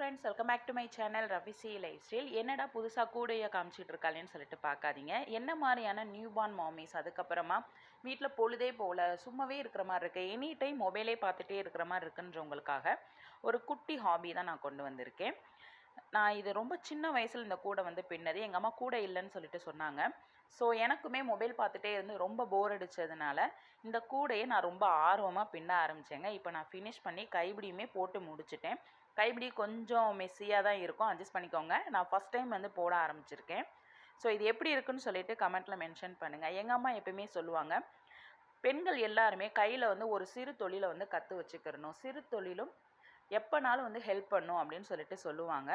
Friends, welcome back to my channel Ravisi lifestyle. என்னடா புதுசாக கூடைய காமிச்சிட்டு இருக்காளேன்னு சொல்லிட்டு பார்க்காதீங்க. என்ன மாதிரியான நியூ பார்ன் மாமிஸ், அதுக்கப்புறமா வீட்டில் பொழுதே போல் சும்மாவே இருக்கிற மாதிரி இருக்குது, எனி டைம் மொபைலே பார்த்துட்டே இருக்கிற மாதிரி இருக்குன்றவங்களுக்காக ஒரு குட்டி ஹாபி தான் நான் கொண்டு வந்திருக்கேன். நான் இது ரொம்ப சின்ன வயசில் இந்த கூடை பின்னது. எங்கள் அம்மா கூடை இல்லைன்னு சொல்லிட்டு சொன்னாங்க. ஸோ எனக்குமே மொபைல் பார்த்துட்டே இருந்து ரொம்ப போர் அடித்ததுனால இந்த கூடையை நான் ரொம்ப ஆர்வமாக பின்ன ஆரம்பித்தேங்க. இப்போ நான் ஃபினிஷ் பண்ணி கைப்பிடியுமே போட்டு முடிச்சிட்டேன். கைப்பிடி கொஞ்சம் மெஸ்ஸியாக தான் இருக்கும், அட்ஜஸ்ட் பண்ணிக்கோங்க. நான் ஃபஸ்ட் டைம் போட ஆரம்பிச்சிருக்கேன். ஸோ இது எப்படி இருக்குன்னு சொல்லிட்டு கமெண்ட்டில் மென்ஷன் பண்ணுங்கள். எங்கள் அம்மா எப்பயுமே சொல்லுவாங்க, பெண்கள் எல்லாருமே கையில் ஒரு சிறு தொழிலை கற்று வச்சுக்கிறணும், சிறு தொழிலும் எப்போனாலும் ஹெல்ப் பண்ணும் அப்படின்னு சொல்லிட்டு சொல்லுவாங்க.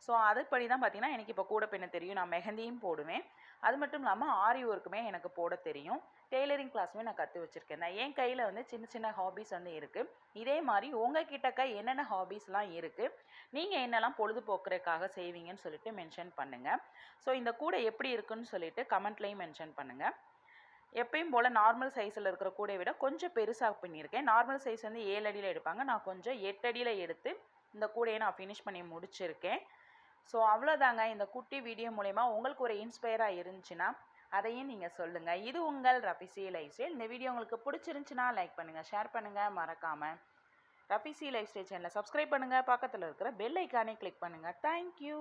ஸோ அதுபடி தான் பார்த்திங்கன்னா எனக்கு இப்போ கூட பின்ன தெரியும். நான் மெஹந்தியும் போடுவேன். அது மட்டும் இல்லாமல் ஆரி ஒர்க்குமே எனக்கு போட தெரியும். டெய்லரிங் கிளாஸுமே நான் கற்று வச்சுருக்கேன். என் கையில் சின்ன சின்ன ஹாபீஸ் இருக்குது. இதே மாதிரி உங்கள் கிட்டக்க என்னென்ன ஹாபீஸ்லாம் இருக்குது, நீங்கள் என்னெல்லாம் பொழுதுபோக்குறதுக்காக செய்வீங்கன்னு சொல்லிட்டு மென்ஷன் பண்ணுங்கள். ஸோ இந்த கூடை எப்படி இருக்குன்னு சொல்லிட்டு கமெண்ட்லேயும் மென்ஷன் பண்ணுங்கள். எப்பயும் போல் நார்மல் சைஸில் இருக்கிற கூடையை விட கொஞ்சம் பெருசாக பண்ணியிருக்கேன். நார்மல் சைஸ் 7 அடியில் எடுப்பாங்க, நான் கொஞ்சம் 8 அடியில் எடுத்து இந்த கூடையை நான் ஃபினிஷ் பண்ணி முடிச்சிருக்கேன். ஸோ அவ்வளோதாங்க. இந்த குட்டி வீடியோ மூலமா உங்களுக்கு ஒரு இன்ஸ்பயராக இருந்துச்சுன்னா அதையும் நீங்கள் சொல்லுங்கள். இது உங்கள் ரஃபிசி லைஃப் ஸ்டைல். இந்த வீடியோ உங்களுக்கு பிடிச்சிருந்துச்சுன்னா லைக் பண்ணுங்கள், ஷேர் பண்ணுங்கள். மறக்காமல் ரஃபிசி லைஃப் ஸ்டைல் சேனலை சப்ஸ்கிரைப் பண்ணுங்கள். பக்கத்தில் இருக்கிற பெல் ஐக்கானே கிளிக் பண்ணுங்கள். தேங்க்யூ.